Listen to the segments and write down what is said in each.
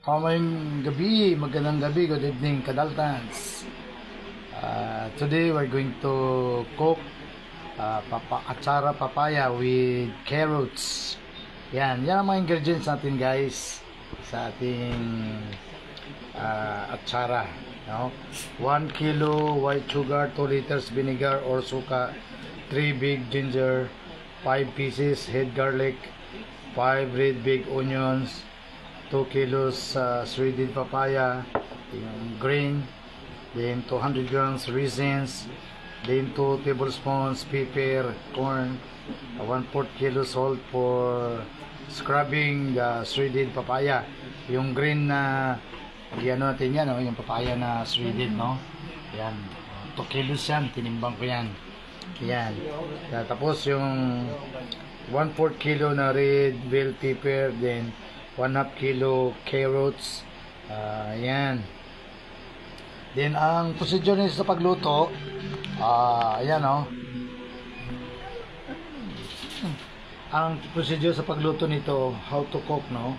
Mamayang gabi, magandang gabi, good evening, Kadaltans. Today we're going to cook atsara papaya with carrots. Yan ang mga ingredients natin guys sa ating atsara. No? 1 kilo white sugar, 2 liters vinegar or suka, 3 big ginger, 5 pieces head garlic, 5 red big onions, 2 kilos shredded papaya, yung green, then 200 grams raisins, then 2 tablespoons pepper, corn, 1/4 kilo salt for scrubbing the shredded papaya. Yung green na ano natin yan, no? Yung papaya na shredded, no? Yan, 2 kilos yan, tinimbang ko yan. Yan. Tapos yung 1/4 kilo na red bell pepper, then 1/2 kilo carrots. Yan. Then ang procedure nito sa pagluto, ayan o. Ang procedure sa pagluto nito, how to cook, no?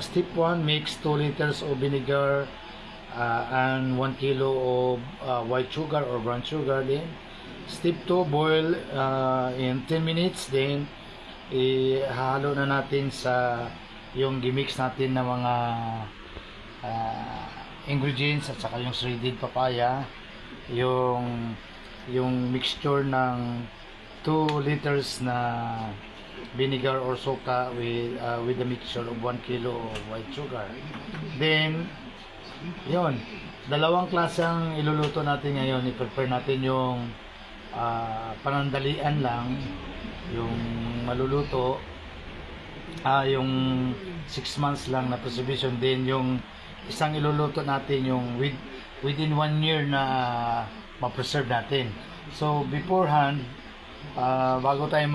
Step 1, mix 2 liters of vinegar and 1 kilo of white sugar or brown sugar. Then step 2, boil in 10 minutes. Then ihalo na natin sa yung gimix natin na mga ingredients at saka yung shredded papaya, yung mixture ng 2 liters na vinegar or soka with the mixture of 1 kilo of white sugar. Then yun, dalawang klaseng iluluto natin ngayon. I-prepare natin yung panandalian lang, yung maluluto, yung 6 months lang na preservation. Din yung isang iluluto natin yung within 1 year na ma-preserve natin. So beforehand, bago tayo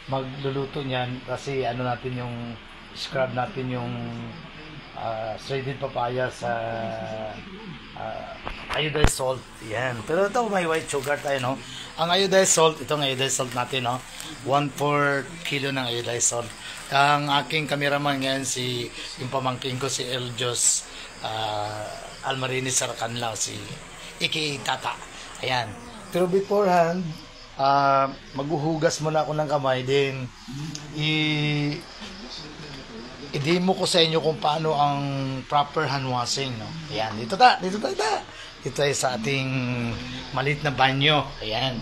magluluto niyan, kasi natin yung scrub natin yung shredded papaya sa iodized salt. Yan. Pero ito may white sugar tayo, no? Ang iodized salt, itong iodized salt natin, no? 1/4 kilo ng iodized salt. Ang aking cameraman ngayon, yung pamangkin ko, si Eljos Almarinis Saracanlao, si Iki Tata. Ayan. Pero beforehand, maghuhugas muna ako ng kamay, din i-demo ko sa inyo kung paano ang proper hand washing, no? Ayan, dito tayo sa ating maliit na banyo. Ayan.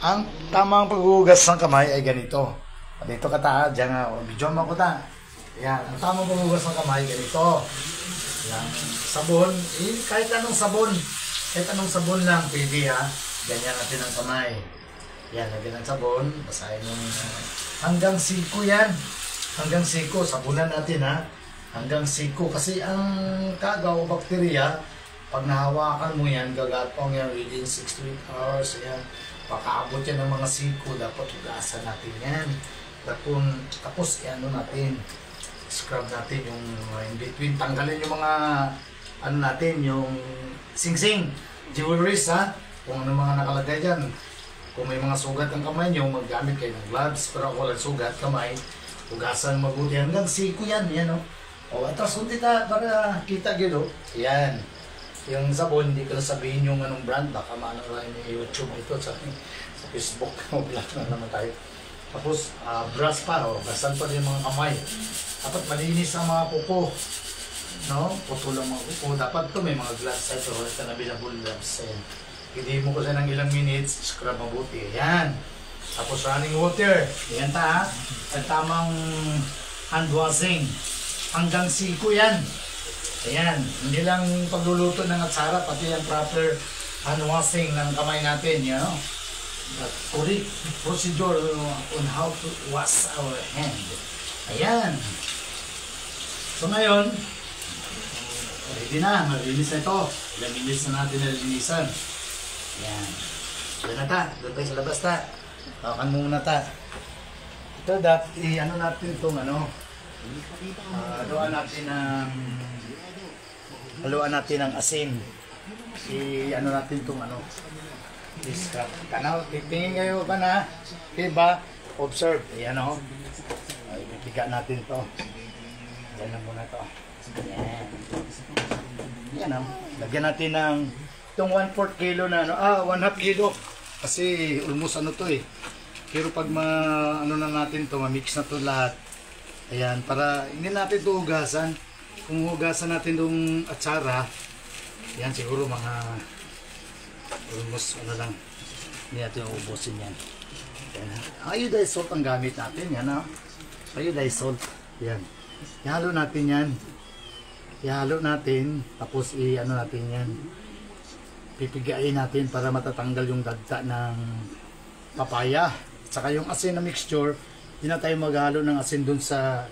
Ang tamang paghuhugas ng kamay ay ganito. Dito ka ta, dyan nga, video mo ko ta. Ayan, ang tamang paghuhugas ng kamay, ganito. Ayan, sabon, kahit anong sabon lang pwede, ha. Ganyan natin ang kamay. Ayan, lagyan ng sabon, basahin mo hanggang siko yan. Hanggang siko, sabunan natin, ha. Hanggang siko, kasi ang kagaw o bakterya, pag nahawakan mo yan, gagatong yan within 6 to 8 hours. Ayan, pakaabot yan ng mga siko, dapat hugasan natin yan. Tapos natin, scrub natin yung in between, tanggalin yung mga natin, yung sing-sing, jewelries, ha. Kung ano mga nakalagay dyan. Kung may mga sugat ang kamay nyo, maggamit kayo ng gloves. Pero ako lang sugat kamay, hugasan mabuti hanggang siko yan, yan, no? O, atras kunti para kita gilo. Yan. Yung sabon, hindi ko na sabihin yung anong brand, baka maano lang yung YouTube ito sa Facebook. Vlog na naman tayo. Tapos, brush pa, gasan pa rin yung mga kamay. Dapat malinis ang mga kuko. No? Putol ang mga kuko. Dapat to may mga gloves sa ito. Ito na available gloves. Hindi mo ko sa ng ilang minutes, scrub mabuti. Ayan. Tapos running water. Ayan ta, ang tamang hand washing. Hanggang siko yan. Ayan. Hindi lang pagluluto ng atsara, pati yung proper hand washing ng kamay natin. You know? The correct procedure on how to wash our hand. Ayan. So ngayon, ready na. Malinis na ito. Ilang minutes na natin nalinisan. Ayan. Doon na ta. Doon tayo sa labas ta. Tawakan muna ta. Ito natin itong haluan natin ng asin. Natin itong scrap. Tingin kayo ka na. Diba? Observe. Ayan o. Ibibiga natin ito. Yan na muna ito. Yan. Yan o. Lagyan natin ng itong 1/4 kilo na, 1/2 kilo. Kasi almost ano to eh. Pero pag ano na natin to, ma-mix na to lahat. Ayan, para hindi natin to hugasan. Kung hugasan natin itong atsara, yan siguro mga almost ano lang. Hindi natin ubusin yan. Yan. Iodized salt ang gamit natin. Yan ha. Iodized salt. Yan. Ihalo natin yan. Ihalo natin. Tapos ano natin yan. Pipigain natin para matatanggal yung dagta ng papaya. Saka yung asin na mixture, hindi na tayo maghalo ng asin dun sa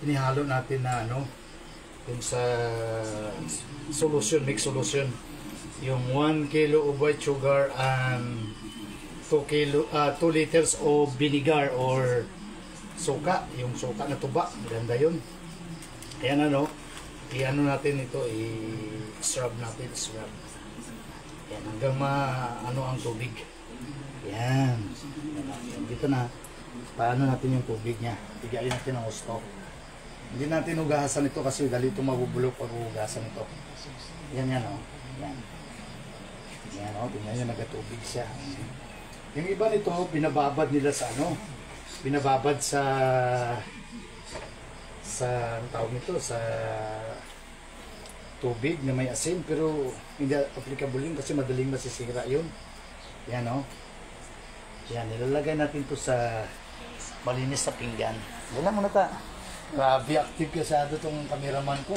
inihalo natin na ano, dun sa solution, mix solution. Yung 1 kilo of white sugar and 2 liters of vinegar or suka, yung suka na tuba, maganda yun. Ayan ano, i-ano natin ito, i-scrub natin, scrub. Yan, hanggang ano ang tubig. Yan. Dito na, paano natin yung tubig niya. Pigain natin ang gusto. Hindi natin hugasan ito kasi dali ito mabubulok pag hugasan ito. Yan yan o. Yan. Yan o, tingnan nyo, nagatubig siya. Yung iba nito, binababad nila sa ano, binababad sa ano tawag nito, sa tubig na may asin, pero hindi applicable yun kasi madaling masisira yun. Yan o. Yan, nilalagay natin to sa malinis na pinggan. Yan lang muna ta. Grabe, active kasado itong cameraman ko.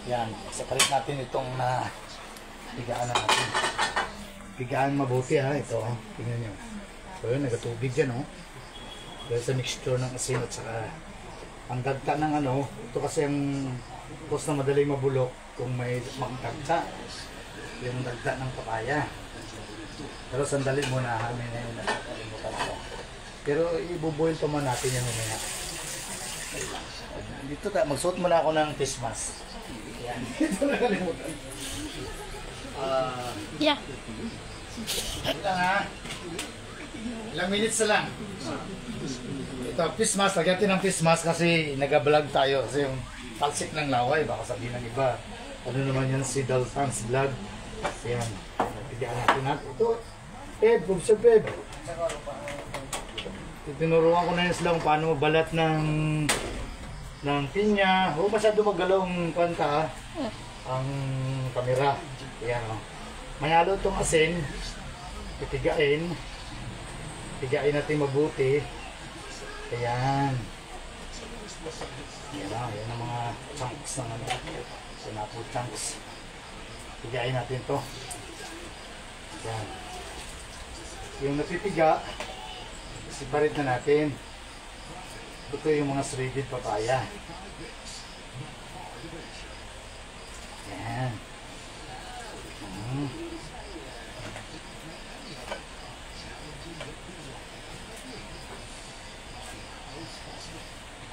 Yan, separate natin itong pigaan na natin. Pigaan mabuti ha, ito. Tingnan nyo. So yun, nagatubig dyan o. Dahil sa mixture ng asin at saka ang dagta ng ano, ito kasi ang cause na madaling mabulok kung may magdagta. Yung dagta ng papaya. Pero sandali muna, hamin na yun. Pero ibuboil pa man natin yan muna. Dito magsuot muna ako ng face mask. Yan. Ito na kalimutan. Yeah. Lang ha. Ilang minutes na lang. Ito, face mask. Lagyan natin ng face mask kasi nag-vlog tayo. Kasi yung talsik ng laway, baka sabihin ng iba. Ano naman yan si Dalton's vlog. Yan. Pigyan natin natin. Ito. Peb, bubsa Peb. Tinuruan ko na yun sila kung paano mabalat ng pinya. Huwag masyado maggalaw ang kwanta ang kamera. Ayan o. Mayalo itong asin. Pipigain. Pigain natin mabuti. Ayan. Ayan o. Ayan ang mga chunks ng ano. Sinapple chunks. Pigain natin to. Ayan. Yung napipiga, separate na natin. Ito yung mga shredded papaya. Ayan.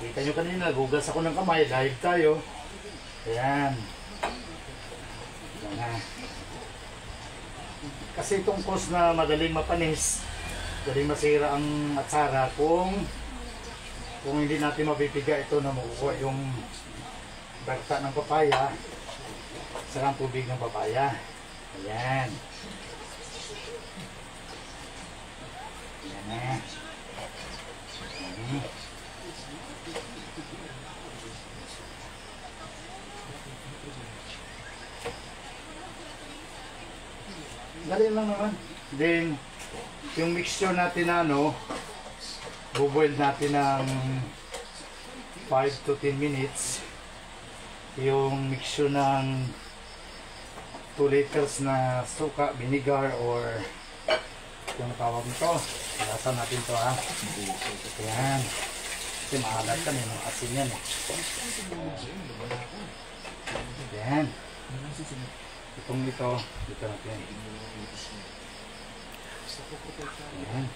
Kita nyo kanina, gugas ako ng kamay, live tayo. Ayan. Ayan. Kasi itong cause na madaling mapanis, madaling masira ang atsara kung hindi natin mapipiga ito na makukuha yung dagta ng papaya sa ang tubig ng papaya. Ayan. Ayan na. Galing lang naman. Then, yung mixture natin na ano, buboil natin ng 5 to 10 minutes. Yung mixture ng 2 liters na suka, vinegar, or yung tawag nito. Ilasan natin to ha. Ayan. Kasi maalat ka na yung asin yan eh. Ayan. Itong dito natin. Ayan.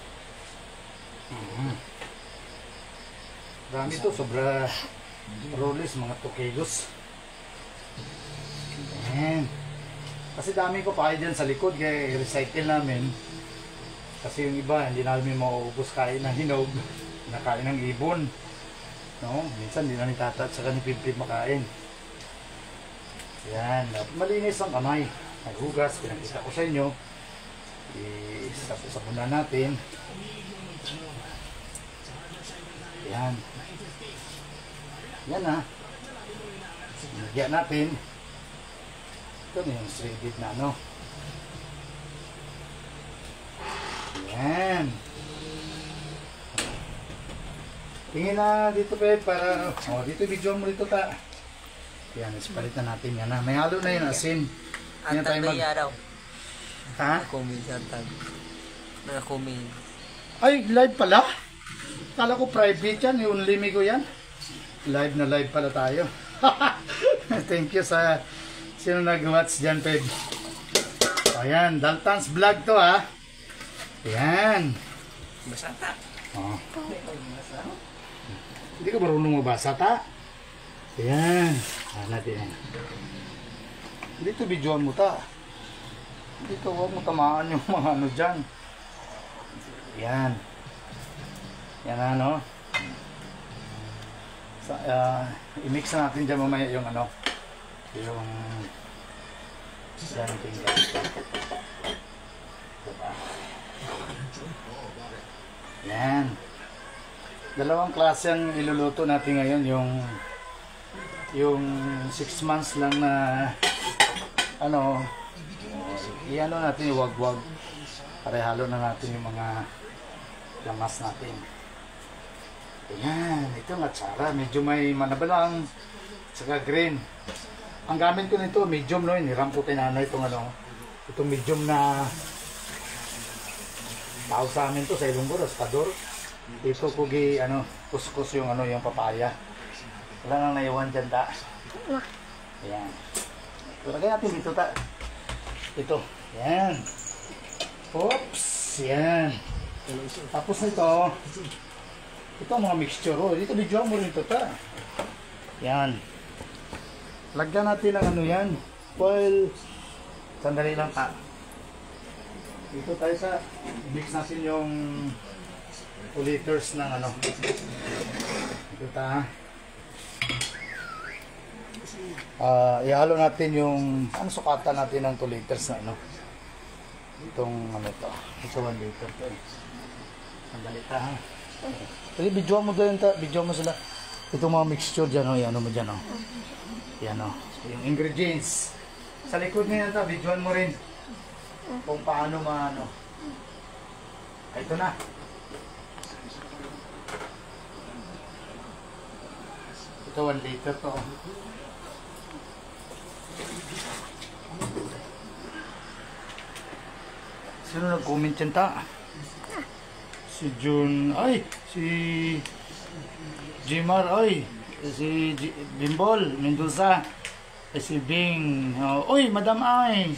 Dami ito, sobra rolis, mga 2 kilos. Ayan. Kasi dami ko pa dyan sa likod, kaya i-recycle namin. Kasi yung iba, hindi namin mauubos kain ng hinog, nakain ng ibon. No? Minsan, hindi na ni Tata at saka ni Pipip makain. Yan, malinis ang kamay. Naghugas, pinakita ko sa inyo. Isasabunan natin. Yan. Yan ha. Nagyan natin. Ito na yung shredded na ano. Yan. Tingin na dito Pep para oh, dito video mo dito ta. Yan, ispalit na natin yan ha. May halo na yung asin. Ang Yan tayo tag na araw. Ha? Comment ang tag. Naka-comment. Ay, live pala? Kala ko private yan, yung limi ko yan. Live na live pala tayo. Thank you sa sino nag-watch dyan, Peb. Ayan, Dalton's Vlog to ha. Ayan. Basta ta. Oh. Hindi ka marunong mabasa ta? Ayan. Natin yan. Dito videoan mo ta. Dito huwag mo tamaan yung mga ano dyan. Ayan. Yan ano. I-mix na natin dyan mamaya yung ano. Yung yan tinggal. Diba? Yan. Dalawang klase ang iluluto natin ngayon. Yung 6 months lang na ano, i-ano natin yung wag-wag. Parehalo na natin yung mga lamas natin. Ayan, ito nga tsara. Medyo may manabalang saka green. Ang gamit ko nito, medium no. Hiniram ko kay nanay itong ano. Itong medium na tao sa amin to sa Ilonggo, raspador. Ito ko gi, ano, kuskus yung ano, yung papaya. Wala nang naiwan dyan ta. Ayan. Lagay natin dito ta. Ito. Ayan. Oops. Ayan. Tapos nito, ito ang mga mixture. Oh, dito video mo rin ito ta. Yan. Lagyan natin ng ano yan. Foil. Sandali lang ta. Dito tayo sa mix natin yung 2 liters ng ano. Dito ta. Ihalo natin yung ang sukatan natin ng 2 liters na ano. Itong ano to. Ito 1 liter to. Sandali ta ha. Kasi video mo doon ta, video mo sila. Itong mga mixture dyan, oh, yan mo dyan, oh. Yan, oh. Yung ingredients. Sa likod na yan ta, videoan mo rin. Kung paano maano. Ito na. Ito 1 liter to. Sino nag-comment yan ta? Si Jun, ay, si Jimar, ay, si Bimbol, Mendoza, si Bing, uy, Madam Ay,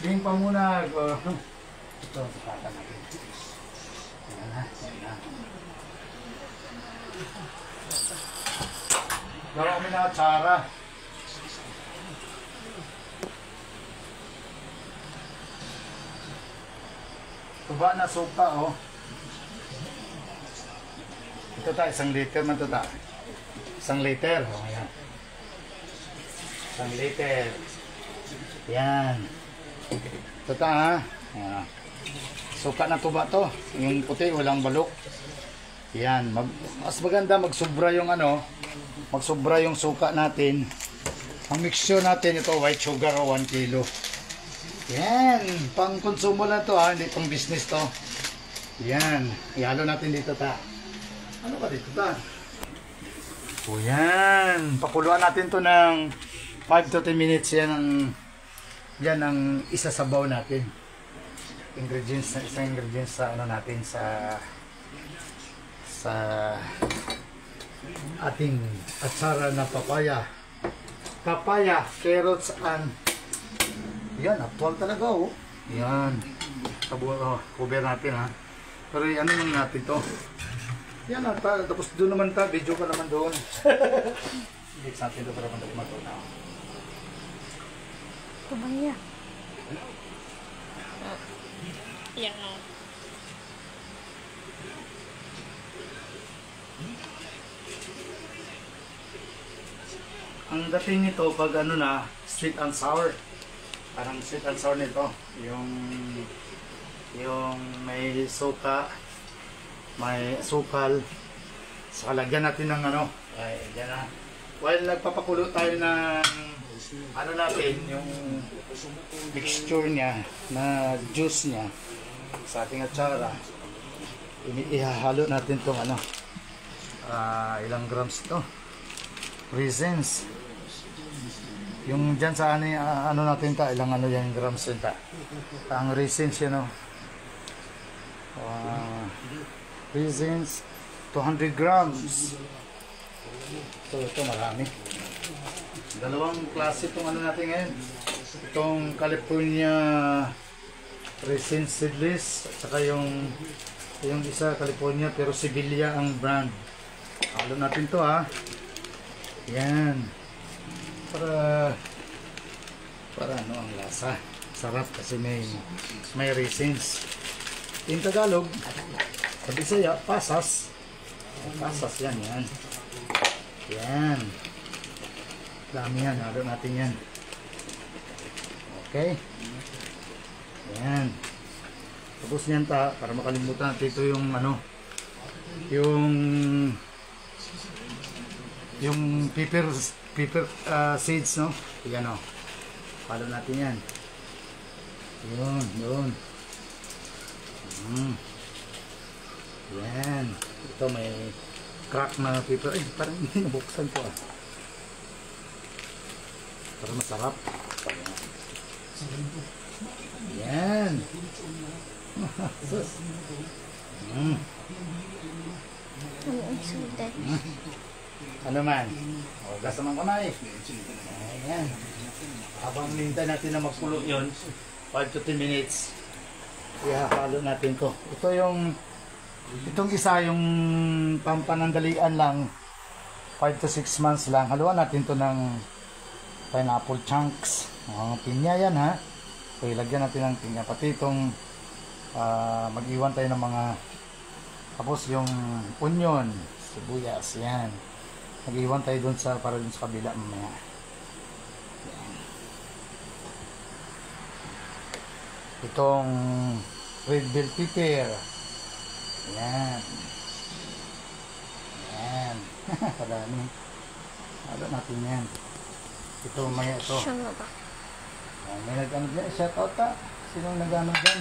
Bing Pamunag, ito, sakatan natin. Ayan na, ayan na. Gawa kami na atsara. Tuba na sopa, oh. Ito ta, 1 liter man ito ta. 1 liter. O, ayan. 1 liter. Yan. Ito ta ha. Ayan. Suka na tuba to. Yung puti, walang balok. Yan. Mas maganda magsubra yung ano. Magsubra yung suka natin. Ang mixture natin ito, white sugar o 1 kilo. Yan. Pang konsumo lang to ha. Hindi pang business to. Yan. Ihalo natin dito ta. Ano ba dito ta? O yan. Pakuluan natin to ng 5 to 10 minutes. Yan ang isasabaw natin. Ingredients na isang ingredients sa ano natin sa ating atsara na papaya. Papaya, carrots and yan, actual talaga oh. Yan. Cover natin ha. Pero ano yung natin to? Yan na, tapos doon naman ta, video ka naman doon. Mix natin ito para matuto na. Ito ba niya? Yan o. Ang dating nito, pag ano na, sweet and sour. Parang sweet and sour nito. Yung may suka, may asukal. So, lagyan natin ng ano. Ay, yan na. While nagpapakulo tayo ng ano natin, yung mixture niya, na juice niya sa ating atsara, ihahalo natin itong ano, ilang grams ito, raisins. Yung dyan sa ano natin ta, ilang ano yan grams yun ta. Ang raisins yun o. Raisins, 200 grams. So ito marami. Dalawang klase itong ano natin ngayon. Itong California Raisin Seedless at saka yung isa California pero Sevilla ang brand. Halo natin to ha. Yan. Para ano ang lasa. Sarap kasi may raisins. In Tagalog, sa Bisaya, pasas. Pasas yan. Yan. Dami yan. Halo natin yan. Okay. Yan. Tapos niyan para makalimutan natin ito yung ano, yung pepper seeds, no? Yan o. Halo natin yan. Yun. Yan. Ito may crack na pepper. Ay, parang hindi nabuksan ko ah. Para masarap. Yan. Ano man? O, gas naman kamay. Ayan. Habang nintay natin na magpulo yun, 5 to 10 minutes, ihahalo natin to. Itong isa yung pampanandalian lang, 5 to 6 months lang. Haluan natin to ng pineapple chunks. Pinya yan ha. So, ilagyan natin ng pinya. Pati itong mag-iwan tayo ng mga, tapos yung onion, sibuyas, yan. Mag-iwan tayo dun para dun sa kabila mamaya. Yan. Itong red bell pepper. Yan. Padami. Halo natin yan. Ito maya ito. Siya nga ba? May nag-ano dyan. Shout out ta. Sinong nag-ano dyan?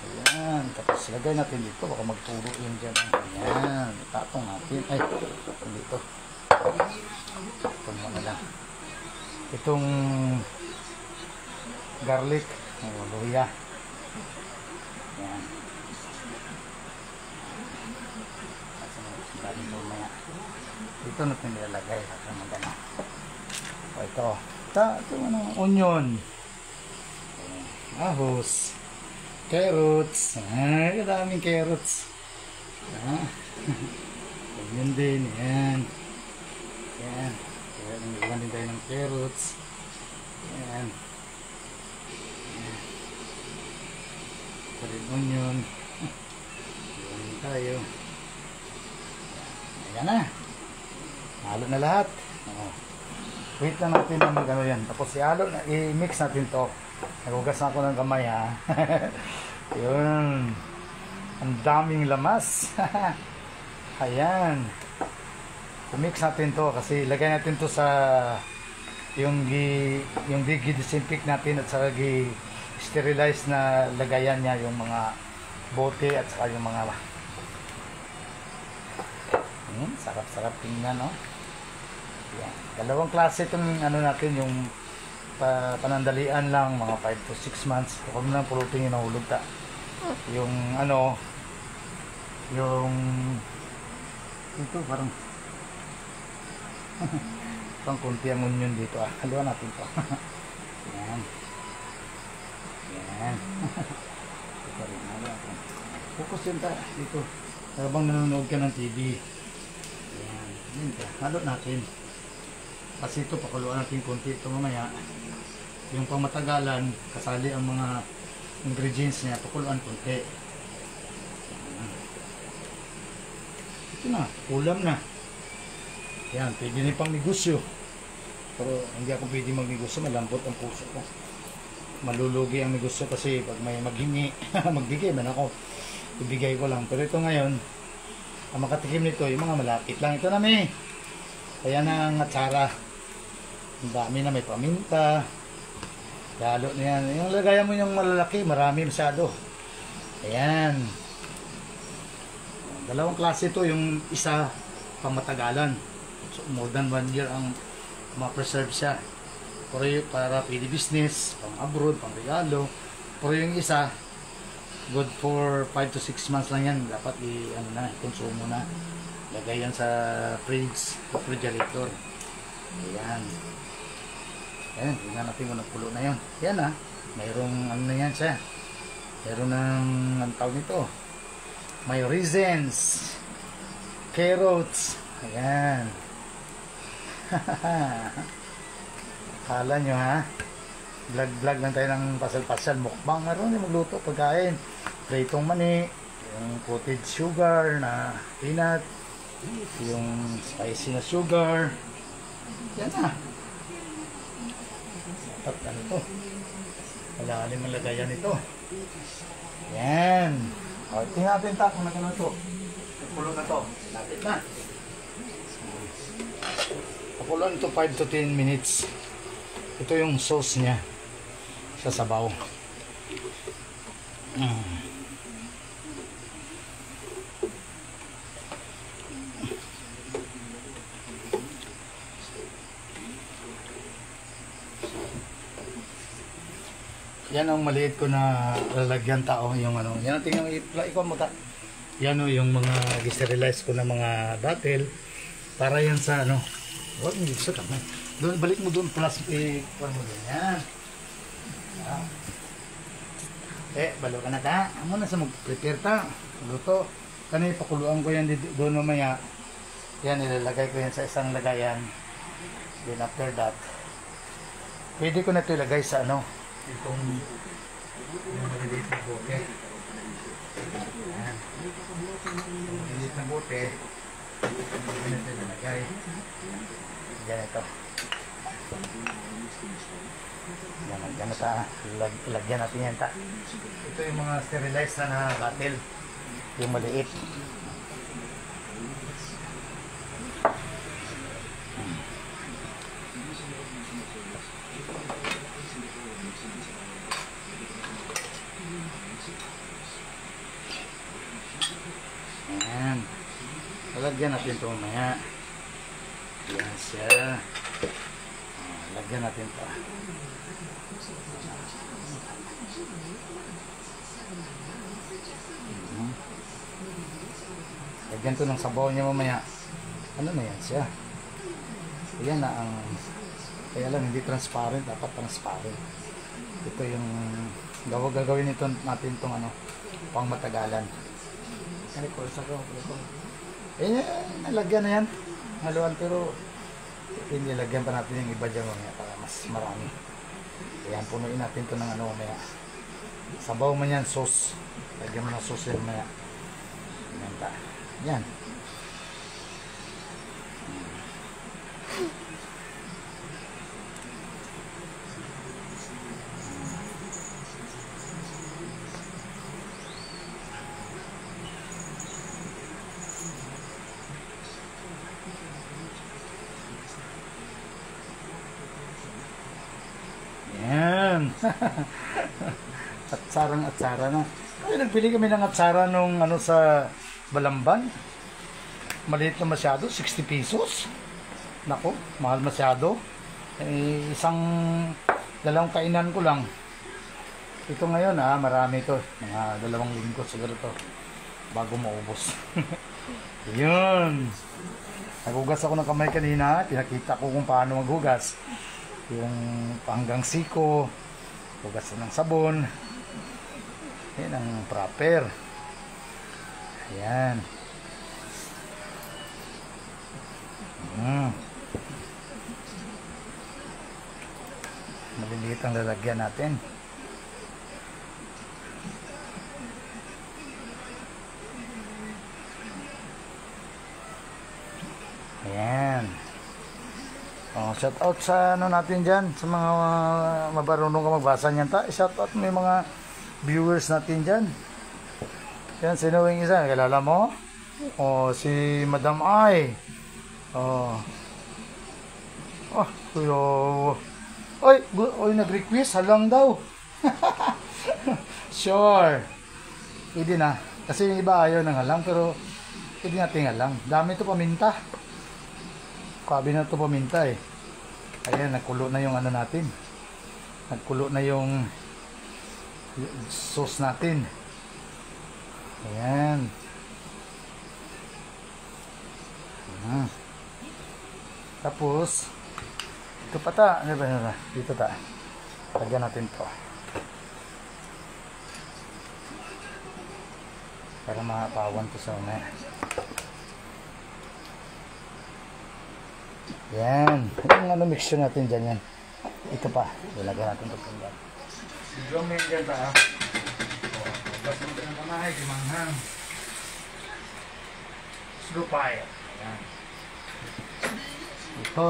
Ayan. Tapos lagay natin dito. Baka magturo yun dyan. Ayan. Tatong natin. Ay. Dito. Itong mga lang. Itong garlic. Luya. Ayan. Ito natin nilalagay at magana. O ito. Ito onion. Ahos. Carrots. Kadaming carrots. Onion din. Yan. Iwan din tayo ng carrots. Yan. Ito rin onion. Iwan tayo. Ayan na. Halo na lahat. Wait lang natin na mag-ano yan. Tapos i-mix natin to. Nagugas na ako ng kamay ha. Yun. Ang daming lamas. Ayan. I-mix natin to kasi ilagay natin to sa yung di-disinfect natin at saka sterilize na lagayan niya yung mga bote at saka yung mga sarap-sarap tingnan, no? Yan. Dalawang klase itong ano natin, yung panandalian lang, mga 5 to 6 months. Huwag mo nang pulutin yung nahulog ta. Yung ano, ito parang pang kunti ang onion dito ah. Haluan natin to. Yan. Ito rin, haluan natin. Focus yun ta dito. Habang nanonood ka ng TV. Yan. Halo natin. Kasi ito, pakuluan natin konti ito mamaya. Yung pangmatagalan, kasali ang mga ingredients niya, pakuluan konti. Ito na, ulam na. Yan, pwede rin pang negosyo. Pero hindi ako pwede magnegosyo, malambot ang puso ko. Malulugi ang negosyo kasi pag may maghingi, magbigay man ako. Ibigay ko lang. Pero ito ngayon, ang makatikim nito, yung mga malapit lang. Ito na may. Kaya na ang atsara. Ang dami na, may paminta. Lalo na yan. Yung lagayan mo yung malalaki, marami masyado. Ayan. Dalawang klase ito. Yung isa, pamatagalan. So, more than 1 year ang ma-preserve siya. Pero para pwede business, pang abroad, pang regalo. Pero yung isa, good for 5 to 6 months lang yan. Dapat i-konsumo na. Lagay yan sa fridge, refrigerator. Ayan. Ayan, tingnan natin kung nagpulo na yun. Yan mayroong ano na yan siya. Mayroon ng, ang tawag nito, may raisins, carrots. Ayan. Kala nyo vlog lang tayo ng pasal-pasal, mukbang. Meron yung magluto, pagkain, pritong mani, yung coated sugar na peanut, yung spicy na sugar. Yan dapat ano to, malalim ang lagayan ito. Yan. O, tingnan natin kung nagano to. Pulo na to, lapit na. Pakulo nito 5 to 10 minutes. Ito yung sauce niya sa sabaw. Yan ang maliit ko na lalagyan tao, yung ano. Yan ang tingnan ikaw mata. Yan yung mga sterilize ko na mga bottle para yan sa ano. Wag mo dito sa kamay. Doon, balik mo doon, plastic. Kuha mo doon. Yan. Balo ka na ta. Amo na sa mag-prepare ta. Luto. Kanina pakuluan ko yan doon mamaya. Yan, ilalagay ko yan sa isang lagayan. Then after that, pwede ko na ito ilagay sa ano. Itong yung maliliit na bote. Yan. Maliliit na bote. Pwede ko na ito ilagay. Yan ito. Yan na ta. Lagyan natin yan ta. Ito yung mga sterilized na bottle. Yung maliit. Ayan. Lagyan natin ito mamaya. Yan siya. Lagyan natin ito. Lagyan ito ng sabaw niya mamaya. Ano na yan siya? Ayan na ang, kaya lang hindi transparent, dapat transparent. Ito yung gagawin ito natin itong ano, pang matagalan. Ano ko sa ko? Nalagyan na yan. Haluan, pero nilagyan pa natin yung iba dyan mamaya para mas marami. Ayan, punuin natin ito ng ano mamaya. Sabaw man yan, sauce. Lagyan mo ng sauce yan mamaya. Ayan ta. Yan. Yan. Atsara na. Ay, nagpili kami ng atsara nung ano sa Balamban. Maliit na masyado, 60 pesos. Nako, mahal masyado. Dalawang kainan ko lang. Ito ngayon marami ito. Mga 2 linggo siguro ito bago maubos. Yun. Naghugas ako ng kamay kanina. Pinakita ko kung paano maghugas. Yung hanggang siko, hugas ng sabon. Yan ang proper. Ayan. Maliliit ang lalagyan natin. Ayan. Ayan. Oh, shout out sa ano natin dyan, sa mga mabarunong ka magbasa niyan ta. Shout out may mga viewers natin dyan. Yan, sino yung isa? Kilala mo? Oh, si Madam Ai. Oh. Oh, kuyo. Oy, nag-request halang daw. Sure. Pwede na. Kasi yung iba ayaw ng halang, pero pwede natin halang. Dami ito paminta. Kabi na ito paminta eh. Ayan, nagkulo na yung ano natin. Nagkulo na yung sauce natin. Ayan. Tapos, ito pa ta. Ano ba? Dito ta. Lagyan natin to. Para makapawan to sa una. Yan. Yung ano mixture natin dyan yan. Ito pa. Ilagyan natin ito dyan. Biglang may dyan ta. Bas mo ng kamay. Kimanghang. Slupay. Yan. Ito.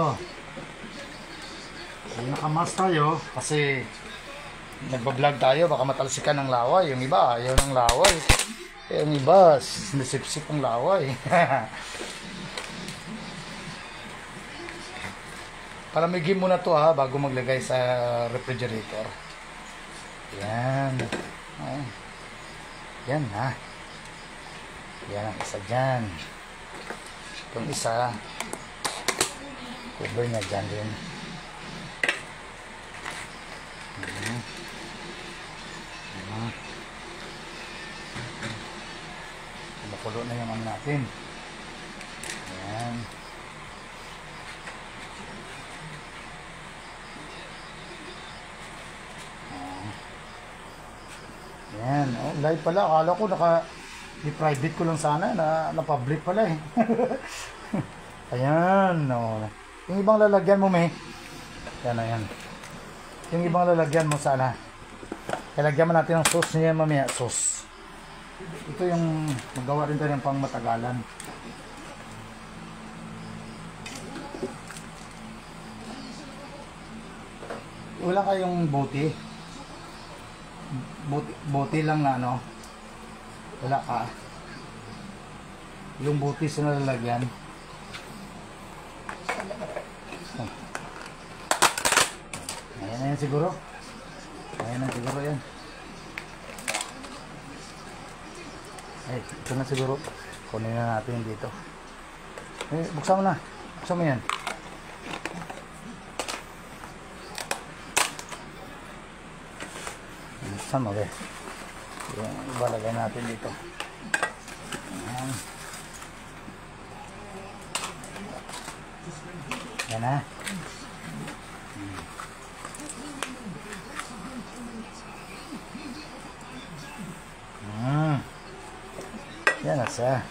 Yung nakamas tayo. Kasi nagbablog tayo. Baka matalsikan ng laway. Yung iba ayaw ng laway. Yung iba sinisip-sip ng laway. Palamigin muna to ha bago maglagay sa refrigerator. Yan. Oh. Yan ha. Yan ang isa dyan. Itong isa cover na dyan din. Makulo na yung ano natin. Yan. Yan, oh, live pala. Akala ko i-private ko lang sana na public pala eh. Ayan, oh. Yung ibang lalagyan mo, may. Yan, ayan. Yung ibang lalagyan mo sana. Lalagyan mo natin ng sauce niya mamaya, sauce. Ito yung magawa rin tayo ng pang matagalan. Wala kayong bote. Bote lang na ano. Wala ka. Yung bote sa nalalagyan. Ayan na yan siguro. Ayan na siguro yan. Ay, ito na siguro. Kunin na natin dito. Eh, buksan mo na. Buksan mo yan. Buksan mo, okay. Yung ibalagay natin dito. Ayan. Yan na. Yan na siya.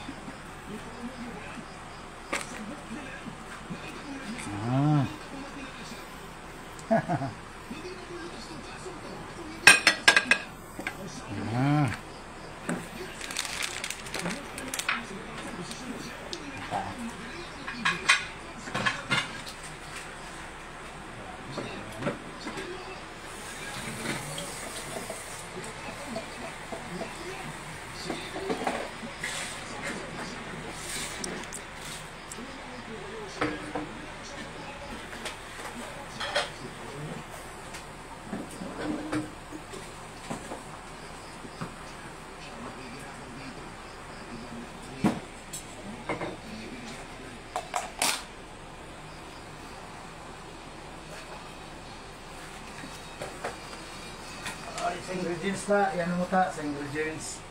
Sa ingredients ta, yan mo ta sa ingredients.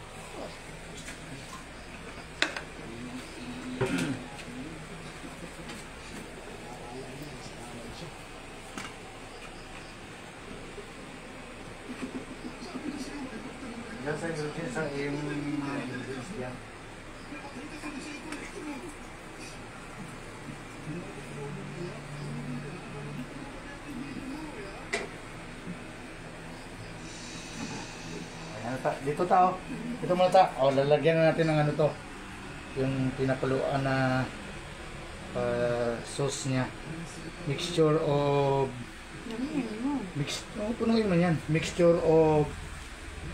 Yan sa ingredients ang iyong ingredients yan. Dito tao. Dito muna ta. O, lalagyan na natin ng ano to. Yung pinakuluan na sauce niya. Mixture of punuin mo yan. Mixture of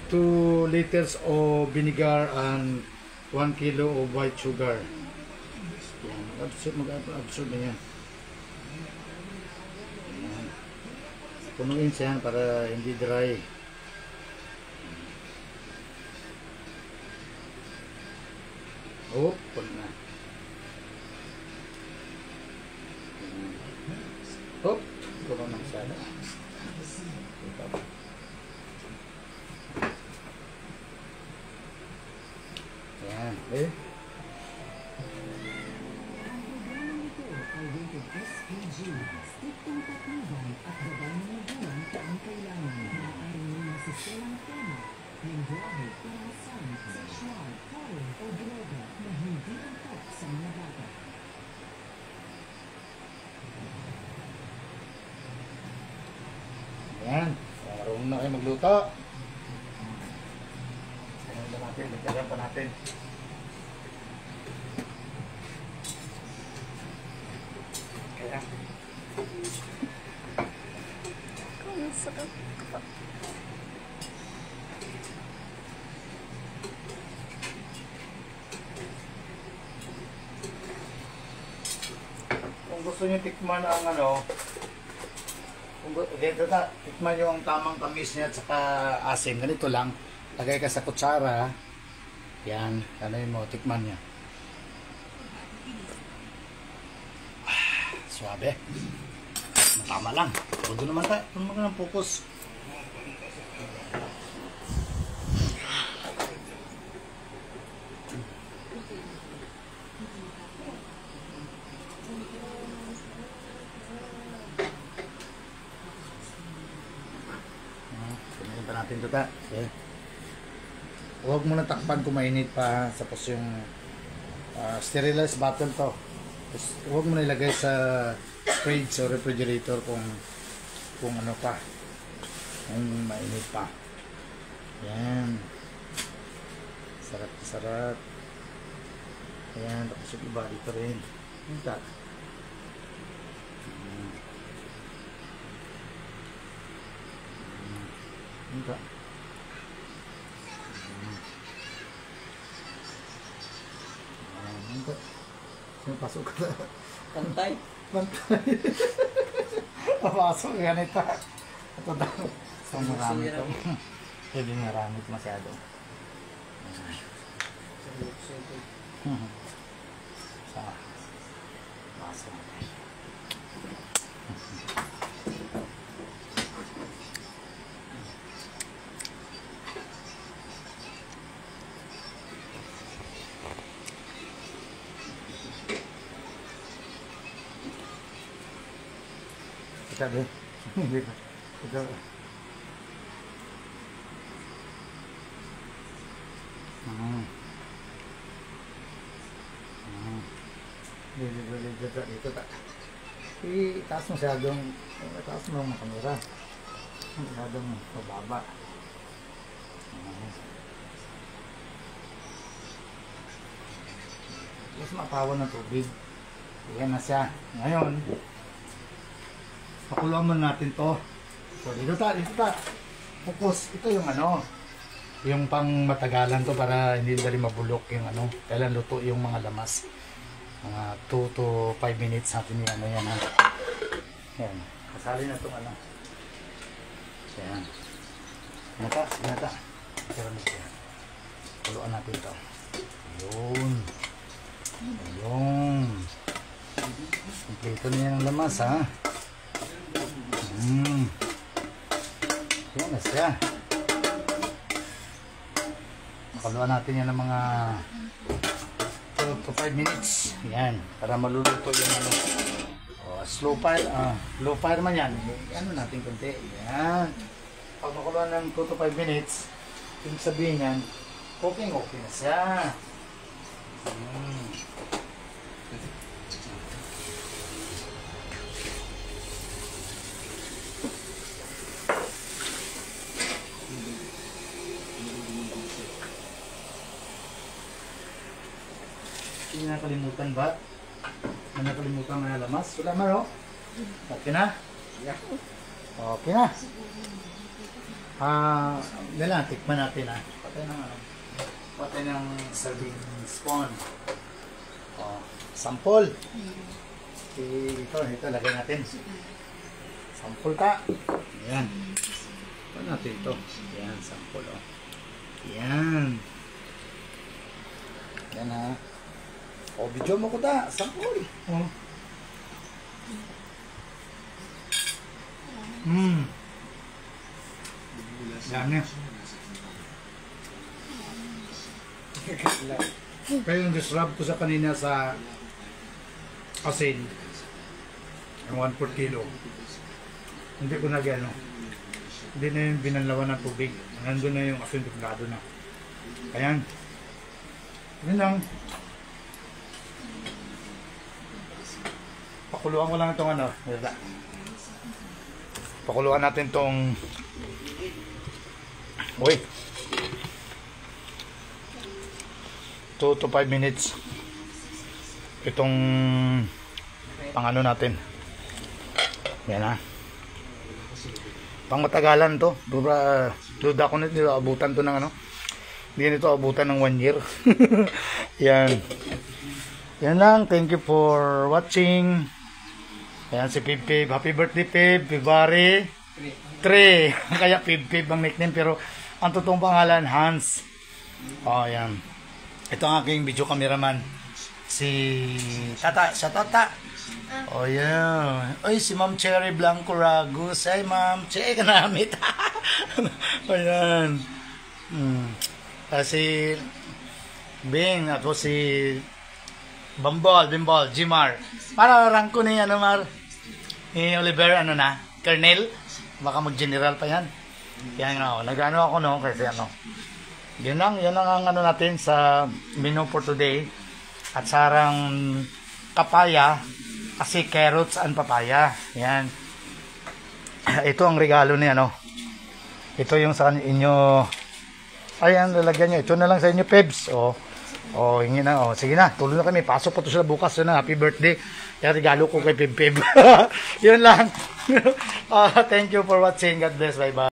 2 liters of vinegar and 1 kilo of white sugar. Yan, mag-absorb na yan. Yan. Punuin siya para hindi dry. Oh, puno na. Oh, puno na siya. Yan, eh. Yan, marunong na kayo magluto. Ano natin, lagyan pa natin. Kaya. Ang sarap. Kung gusto niyo tikman ang ano, dito na, tikman nyo ang tamang tamis niya at saka asim. Ganito lang, lagay ka sa kutsara. Yan, ano mo, tikman niya. Suabe. Tama lang. Huwag naman tayo. Huwag naman ng focus. Pinayin pa natin ito ta. Okay. Huwag mo na takpan kung mainit pa. Tapos yung sterilized bottle to. Tapos, huwag mo na ilagay sa fridge o refrigerator kung ano pa. Kung mainit pa. Yan. Sarap na sarap. Ayan. Tapos yung iba dito rin. Ito. Ito. Ito. Pasok ka na. Pantay. Pantay. Papasok yan ito. Ito daw. So marami ito. Pwede marami ito masyado. So, pasok. Sabi, hindi pa. Ito. Dito ta. Itaas masyadong, itaas mo ang kamera. Masyadong mababa. Tapos mapawan ng tubig. Ayan na siya. Ngayon, pakuluan mo natin to. So dito ta. Focus. Ito yung ano, yung pang matagalan to para hindi dali mabulok yung ano. Kailan luto yung mga lamas. Mga 2 to 5 minutes natin yung ano yan ha. Yan. Kasali na itong ano. Yan. Sinata. Pakuluan natin to. Ayun. Kompleto na yan ang lamas ha. Yan na siya. Pakaluan natin yan ng mga 2 to 5 minutes. Yan. Para maluluto yung ano. Slow fire. Low fire man yan. Ano natin konti. Yan. Pag makuluan ng 2 to 5 minutes, yung sabihin yan, okay na siya. Hindi nakalimutan ba Ano nakalimutan na lamas? Wala maro? Okay na? Okay na. Nila, tikman natin Patay ng patay ng serving spoon. Sample. Ito lagay natin. Sample ka. Ayan. Ito natin ito. Ayan, sample Ayan. Ayan ha. Video mo ko sample. Yan niya. Kaya yung disrupt ko sa kanina sa asin, yung 1/4 kilo, hindi ko na gano. Hindi na yung binanlawan ng tubig. Nandun na yung asin duplado na. Ayan. Yun lang. Pakuluan ko lang itong Pakuluan natin itong wait 2 to 5 minutes itong pang natin. Yan pang matagalan to. Duda ko nito abutan to ng hindi nito abutan ng 1 year. Yan lang. Thank you for watching. Ayan si Pip. Happy birthday Pip. February 3. Kaya Pip ang nickname pero ang totoong pangalan Hans. Ayan. Ito ang aking video cameraman. Si Tata. Yeah. Oy, si Ma'am Cherry Blanco Ragus. Ay, Ma'am. Check namit. Ayan. Si Bing. Ako si Bimbol, Jimar. Para rank ko ni Mar. Ni Oliver, Colonel. Baka mag-general pa yan. Kaya nag-ano ako kasi Yun lang ang natin sa menu for today. At sarang papaya, kasi carrots and papaya. Yan. Ito ang regalo ni Ito yung sa inyo. Ayan, lalagyan nyo. Ito na lang sa inyo, Pebs. Hingi na. Sige na, tuloy na kami. Pasok pa to sila bukas. Happy birthday. Kaya regalo ko kay Peb. Yun lang. Thank you for watching. God bless. Bye-bye.